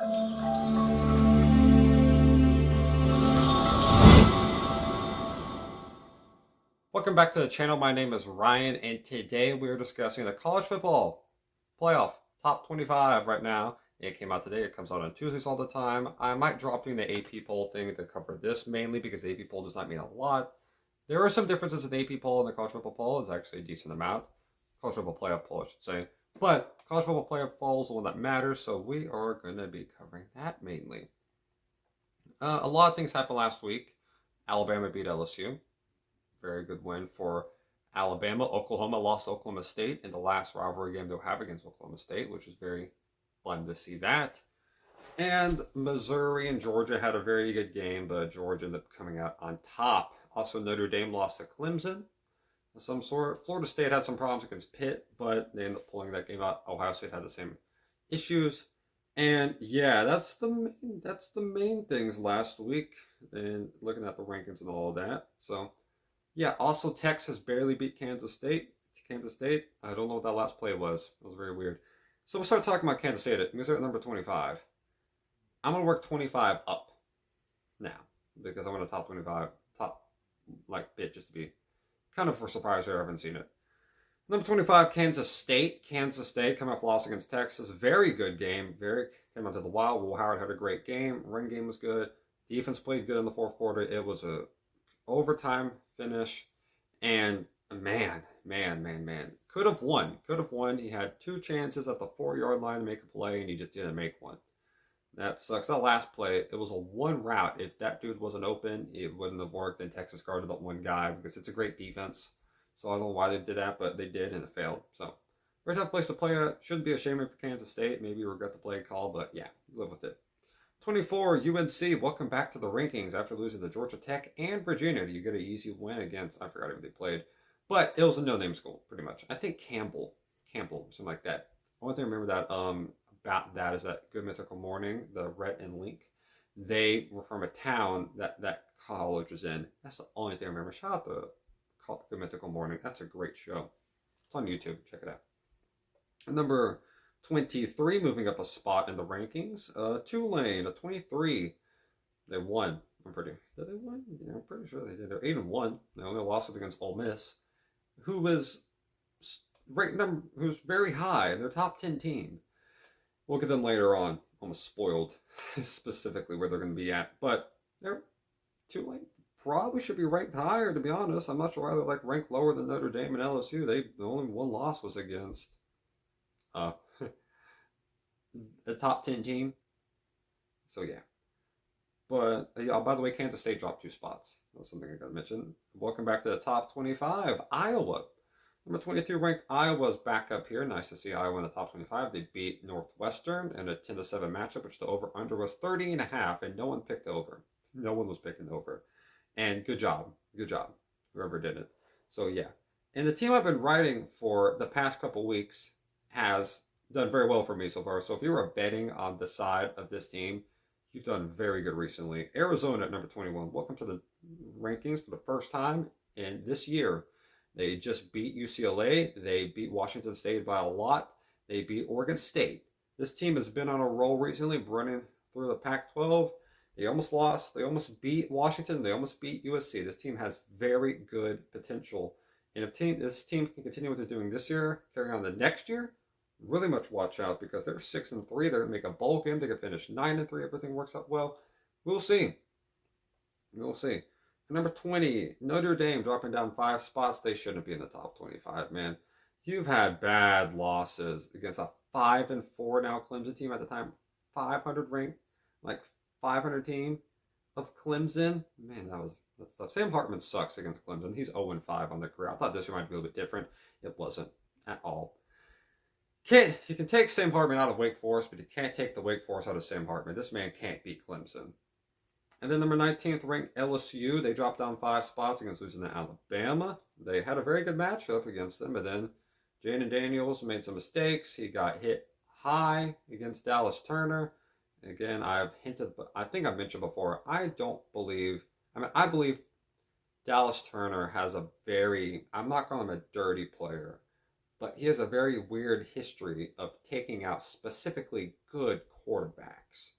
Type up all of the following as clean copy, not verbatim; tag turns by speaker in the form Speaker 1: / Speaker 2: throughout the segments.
Speaker 1: Welcome back to the channel. My name is Ryan, and today we are discussing the college football playoff top 25 right now. It came out today. It comes out on Tuesdays all the time. I might drop in the AP poll thing to cover this mainly because the AP poll does not mean a lot. There are some differences in the AP poll and the college football poll. It's actually a decent amount. College football playoff poll, I should say. But college football playoff poll is the one that matters, so we are going to be covering that mainly. A lot of things happened last week. Alabama beat LSU. Very good win for Alabama. Oklahoma lost to Oklahoma State in the last rivalry game they'll have against Oklahoma State, which is very fun to see that. And Missouri and Georgia had a very good game, but Georgia ended up coming out on top. Also, Notre Dame lost to Clemson of some sort. Florida State had some problems against Pitt, but they ended up pulling that game out. Ohio State had the same issues. And yeah, that's the main things last week. And looking at the rankings and all of that. So yeah, also Texas barely beat Kansas State. I don't know what that last play was. It was very weird. So we'll start talking about Kansas State. I'm going to start at number 25. I'm going to work 25 up now because I want a top 25, bit just to be kind of for surprise here. I haven't seen it. Number 25, Kansas State. Kansas State coming off loss against Texas. Very good game. Came out to the wild. Will Howard had a great game. Run game was good. Defense played good in the fourth quarter. It was a overtime finish, and man, could have won. He had two chances at the 4-yard line to make a play, and he just didn't make one. That sucks. That last play, it was a one route. If that dude wasn't open, it wouldn't have worked. And Texas guarded that one guy because it's a great defense. So I don't know why they did that, but they did, and it failed. So very tough place to play at. Shouldn't be a shame for Kansas State. Maybe you regret the play call, but yeah, live with it. 24, UNC, welcome back to the rankings after losing to Georgia Tech and Virginia. Do you get an easy win against, I forgot who they played, but it was a no-name school, pretty much. I think Campbell, something like that. Only thing I remember about that is that Good Mythical Morning, the Rhett and Link, they were from a town that college was in. That's the only thing I remember. Shout out to Good Mythical Morning. That's a great show. It's on YouTube. Check it out. Number 23, moving up a spot in the rankings. Tulane, a 23. They won. Did they win? Yeah, I'm pretty sure they did. They're 8-1. They only lost against Ole Miss, who was who's very high in their top 10 team. We'll get them later on. Almost spoiled specifically where they're going to be at, but they're Tulane probably should be ranked higher. To be honest, I'm not sure why they're ranked lower than Notre Dame and LSU. The only one loss was against the top 10 team. So yeah. But yeah, by the way, Kansas State dropped 2 spots. That's something I got to mention. Welcome back to the top 25. Iowa. Number 22 ranked Iowa's back up here. Nice to see Iowa in the top 25. They beat Northwestern in a 10-7 matchup, which the over-under was 30.5, and no one picked over. No one was picking over. And good job. Whoever did it. So yeah. And the team I've been writing for the past couple weeks has done very well for me so far. So if you were betting on the side of this team, you've done very good recently. Arizona at number 21. Welcome to the rankings for the first time in this year. They just beat UCLA. They beat Washington State by a lot. They beat Oregon State. This team has been on a roll recently, running through the Pac-12. They almost lost. They almost beat Washington. They almost beat USC. This team has very good potential. And if this team can continue what they're doing this year, carry on the next year, really much watch out because they're 6-3. They're going to make a bowl game. They could finish 9-3. Everything works out well. We'll see. Number 20, Notre Dame dropping down 5 spots. They shouldn't be in the top 25, man. You've had bad losses against a 5-4 now Clemson team at the time, 500 ranked, 500 team of Clemson. Man, that's tough. Sam Hartman sucks against Clemson. He's 0-5 on the career. I thought this year might be a little bit different. It wasn't at all. You can take Sam Hartman out of Wake Forest, but you can't take the Wake Forest out of Sam Hartman. This man can't beat Clemson. And then number 19th ranked LSU. They dropped down 5 spots against losing to Alabama. They had a very good matchup against them, but then Jaden Daniels made some mistakes. He got hit high against Dallas Turner. Again, I think I've mentioned before, I believe Dallas Turner has I'm not calling him a dirty player, but he has a very weird history of taking out specifically good quarterbacks.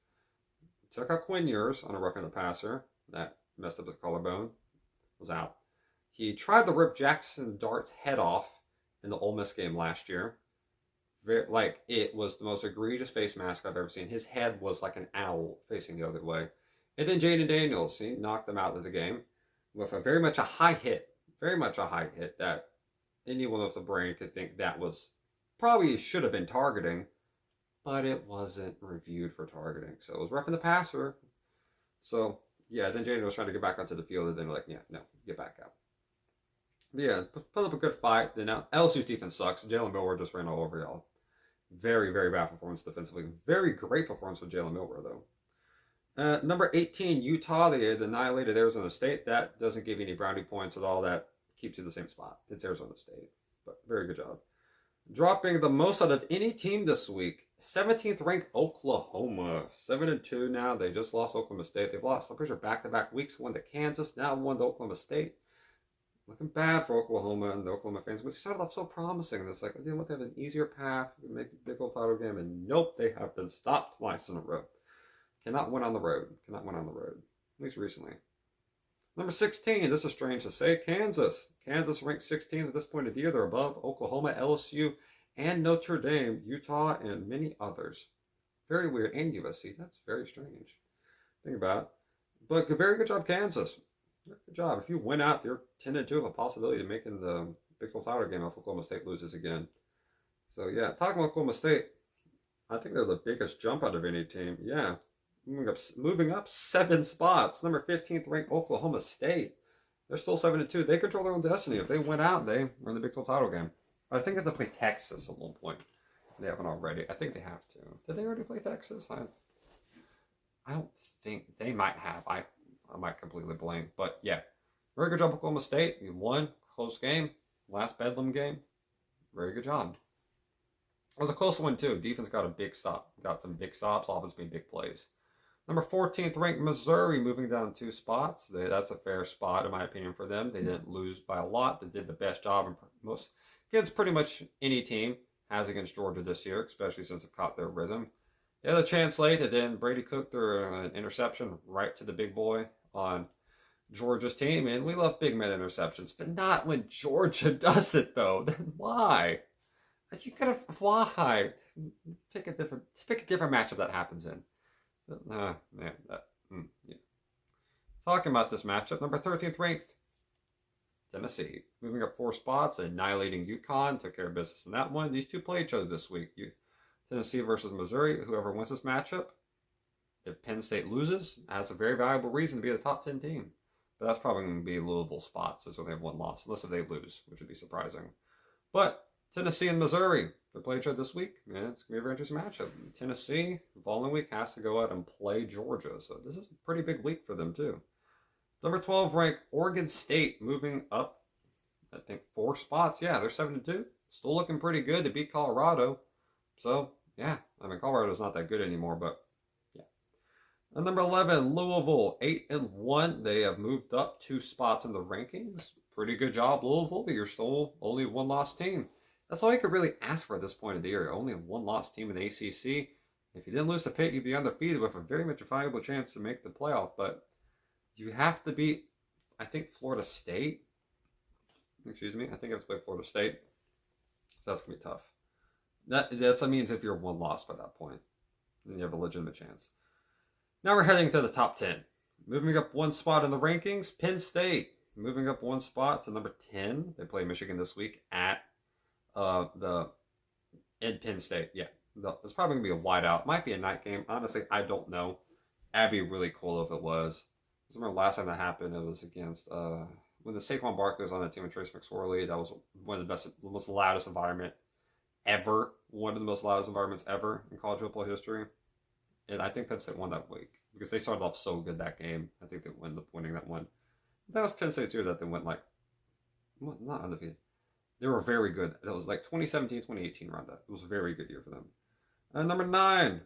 Speaker 1: Took out Quinn Ewers on a roughing the passer that messed up his collarbone, was out. He tried to rip Jackson Dart's head off in the Ole Miss game last year. Like, it was the most egregious face mask I've ever seen. His head was like an owl facing the other way. And then Jaden Daniels, he knocked him out of the game with a very much a high hit that anyone with the brain could think that was probably should have been targeting, but it wasn't reviewed for targeting. So it was roughing the passer. So, yeah, then Jaden was trying to get back onto the field, and then like, yeah, no, get back out. But yeah, put up a good fight. Then now LSU's defense sucks. Jalen Milroe just ran all over y'all. Very, very bad performance defensively. Very great performance with Jalen Milroe, though. Number 18, Utah. They had annihilated Arizona State. That doesn't give you any brownie points at all. That keeps you the same spot. It's Arizona State. But very good job. Dropping the most out of any team this week. 17th ranked Oklahoma. 7-2 now. They just lost Oklahoma State. They've lost, I'm pretty sure, back-to-back weeks. One to Kansas, now one to Oklahoma State. Looking bad for Oklahoma and the Oklahoma fans. But they started off so promising. It's like, you know what, they have an easier path. We make the big old title game. And nope, they have been stopped twice in a row. Cannot win on the road. Cannot win on the road. At least recently. Number 16, this is strange to say, Kansas. Kansas ranked 16th at this point of the year. They're above Oklahoma, LSU, and Notre Dame, Utah, and many others. Very weird. And USC. That's very strange. Think about it. But very good job, Kansas. Good job. If you win out, you're 10-2 of a possibility of making the Big 12 title game if Oklahoma State loses again. So, yeah, talking about Oklahoma State, I think they're the biggest jump out of any team. Yeah. Moving up 7 spots. Number 15th ranked Oklahoma State. They're still 7-2. They control their own destiny. If they win out, they are in the Big 12 title game. I think they have to play Texas at one point. They haven't already. I think they have to. Did they already play Texas? I don't think they might have. I might completely blank. But yeah, very good job, Oklahoma State. You won. Close game. Last Bedlam game. Very good job. It was a close one too. Defense got a big stop. Got some big stops. Offense made big plays. Number 14th ranked Missouri, moving down 2 spots. That's a fair spot, in my opinion, for them. They didn't lose by a lot. They did the best job against pretty much any team has against Georgia this year, especially since they've caught their rhythm. They had a chance late, and then Brady Cook threw an interception right to the big boy on Georgia's team. And we love big man interceptions, but not when Georgia does it, though. Then why? Why? Pick a different matchup that happens in. Yeah. Talking about this matchup, number 13th ranked Tennessee, moving up 4 spots, annihilating UConn, took care of business in that one. These two play each other this week. Tennessee versus Missouri. Whoever wins this matchup, if Penn State loses, has a very valuable reason to be a top 10 team. But that's probably going to be Louisville spots, since they have 1 loss, unless if they lose, which would be surprising. But Tennessee and Missouri, they play each other this week. Yeah, it's going to be a very interesting matchup. Tennessee, the following week, has to go out and play Georgia. So this is a pretty big week for them, too. Number 12 ranked Oregon State, moving up, I think, 4 spots. Yeah, they're 7-2. Still looking pretty good. They beat Colorado. So, yeah, I mean, Colorado's not that good anymore, but yeah. And number 11, Louisville, 8-1. They have moved up 2 spots in the rankings. Pretty good job, Louisville. You're still only a 1-loss team. That's all you could really ask for at this point of the year. Only a 1-loss team in the ACC. If you didn't lose to Pitt, you'd be undefeated with a very much a valuable chance to make the playoff. But you have to beat, I think, Florida State. Excuse me. I think I have to play Florida State. So that's going to be tough. That means if you're 1 loss by that point, then you have a legitimate chance. Now we're heading to the top 10. Moving up 1 spot in the rankings, Penn State. Moving up 1 spot to number 10. They play Michigan this week at Penn State. Yeah, it's probably going to be a whiteout. Might be a night game. Honestly, I don't know. That'd be really cool if it was. I remember last time that happened, it was against when the Saquon Barkley was on that team with Trace McSorley. That was one of the best, the most loudest environment ever. One of the most loudest environments ever in college football history. And I think Penn State won that week because they started off so good that game. I think they ended up winning that one. That was Penn State's year that they went like, well, not undefeated. They were very good. That was like 2017, 2018 around that. It was a very good year for them. And number 9,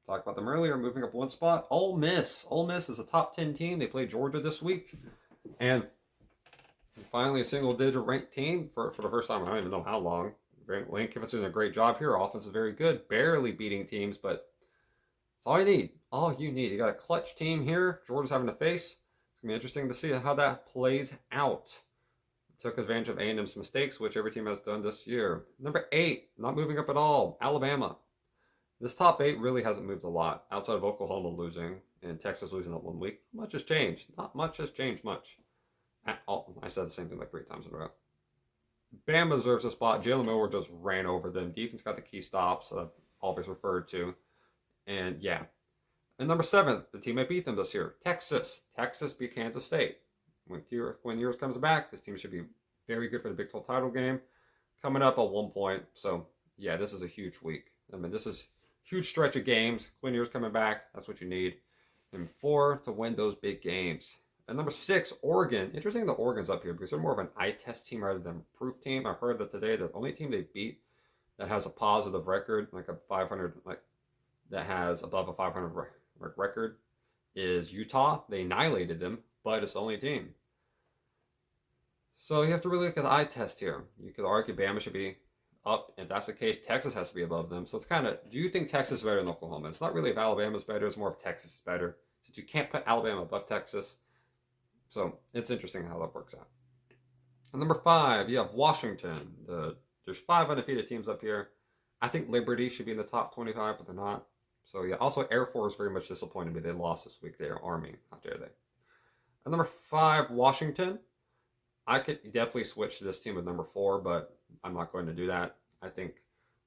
Speaker 1: talked about them earlier, moving up 1 spot, Ole Miss. Ole Miss is a top 10 team. They play Georgia this week. And finally a single-digit ranked team for the first time. I don't even know how long. Lane Kiffin's doing a great job here. Offense is very good, barely beating teams, but it's all you need. All you need. You got a clutch team here. Georgia's having to face. It's gonna be interesting to see how that plays out. Took advantage of A&M's mistakes, which every team has done this year. Number 8, not moving up at all. Alabama. This top 8 really hasn't moved a lot outside of Oklahoma losing and Texas losing that 1 week. Not much has changed. Not much has changed much at all. I said the same thing like 3 times in a row. Bama deserves a spot. Jalen Miller just ran over them. Defense got the key stops that I've always referred to. And yeah. And number 7, the team that beat them this year, Texas. Texas beat Kansas State. When Ewers comes back, this team should be very good for the Big 12 title game. Coming up at 1 point. So yeah, this is a huge week. I mean, this is a huge stretch of games. Quinn Ewers coming back. That's what you need. And 4 to win those big games. And number 6, Oregon. Interesting that Oregon's up here because they're more of an eye test team rather than a proof team. I heard that today the only team they beat that has a positive record, like a 500, like that has above a 500 record, is Utah. They annihilated them, but it's the only team. So you have to really look at the eye test here. You could argue Bama should be up. If that's the case, Texas has to be above them. So it's kind of, do you think Texas is better than Oklahoma? It's not really if Alabama's better. It's more if Texas is better. Since you can't put Alabama above Texas. So it's interesting how that works out. And number 5, you have Washington. There's 5 undefeated teams up here. I think Liberty should be in the top 25, but they're not. So yeah, also Air Force very much disappointed me. They lost this week. They're Army. How dare they? And number 5, Washington. I could definitely switch to this team with number 4, but I'm not going to do that. I think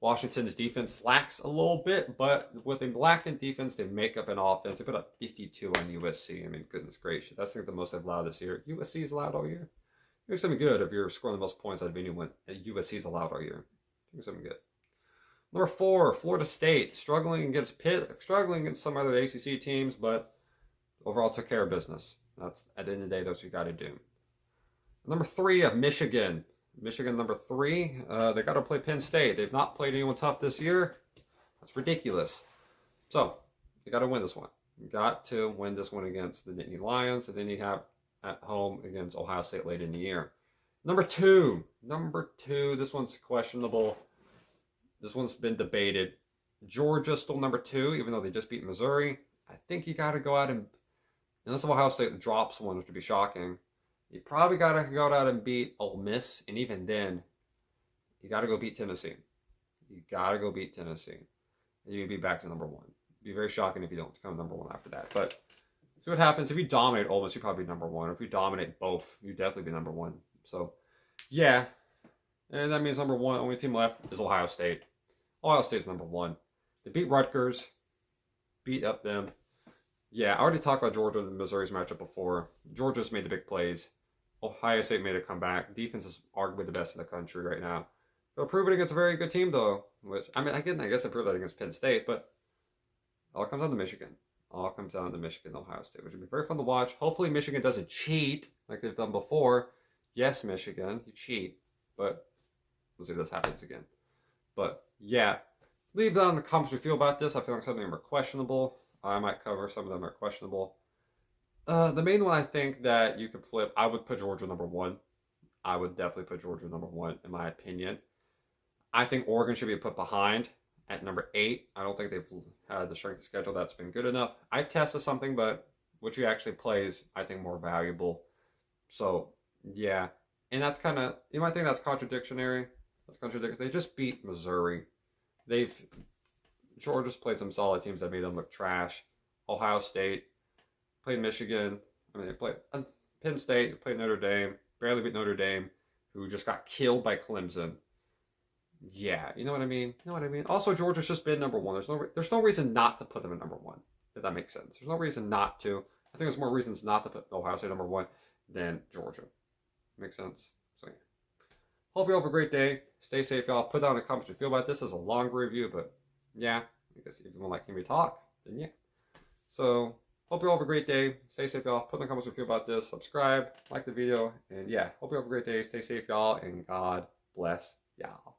Speaker 1: Washington's defense lacks a little bit, but with a lack in defense, they make up an offense. They put up 52 on USC. I mean, goodness gracious. That's, I think, the most they've allowed this year. USC's allowed all year. Do something good if you're scoring the most points out of anyone. USC's allowed all year. Do something good. Number 4, Florida State. Struggling against Pitt, struggling against some other ACC teams, but overall took care of business. That's, at the end of the day, that's what you got to do. Number 3 of Michigan. Michigan, number 3. They got to play Penn State. They've not played anyone tough this year. That's ridiculous. So, you got to win this one. You got to win this one against the Nittany Lions, and then you have at home against Ohio State late in the year. Number 2. This one's questionable. This one's been debated. Georgia still number 2, even though they just beat Missouri. I think you got to go out and, unless Ohio State drops one, which would be shocking, you probably got to go out and beat Ole Miss, and even then, you got to go beat Tennessee. You got to go beat Tennessee. And you'd be back to number 1. It'd be very shocking if you don't become number 1 after that. But see what happens. If you dominate Ole Miss, you'd probably be number 1. If you dominate both, you'd definitely be number 1. So, yeah. And that means number 1, only team left is Ohio State. Ohio State's number 1. They beat Rutgers. Beat up them. Yeah, I already talked about Georgia and Missouri's matchup before. Georgia's made the big plays. Ohio State made a comeback. Defense is arguably the best in the country right now. They'll prove it against a very good team, though. Which, I mean, I guess they proved that against Penn State, but it all comes down to Michigan. All comes down to Michigan and Ohio State, which would be very fun to watch. Hopefully Michigan doesn't cheat like they've done before. Yes, Michigan, you cheat, but we'll see if this happens again. But, yeah, leave down in the comments what you feel about this. I feel like some of them are questionable. I might cover some of them are questionable. The main one I think that you could flip, I would put Georgia number 1. I would definitely put Georgia number 1, in my opinion. I think Oregon should be put behind at number 8. I don't think they've had the strength of schedule that's been good enough. I tested something, but what you actually play is, I think, more valuable. So, yeah. And that's kind of, you might think that's contradictory. That's contradictory. They just beat Missouri. Georgia's played some solid teams that made them look trash. Ohio State played Michigan. I mean, they played Penn State, played Notre Dame, barely beat Notre Dame, who just got killed by Clemson. Yeah, you know what I mean? Also, Georgia's just been number 1. There's no reason not to put them at number 1, if that makes sense. There's no reason not to. I think there's more reasons not to put Ohio State number 1 than Georgia. Makes sense? So, yeah. Hope you all have a great day. Stay safe, y'all. Put down in the comments what you feel about this. This is a long review, but yeah, I guess if you want to hear me talk, then yeah. So, hope you all have a great day. Stay safe, y'all. Put in the comments what you feel about this. Subscribe, like the video, and yeah, hope you all have a great day. Stay safe, y'all, and God bless y'all.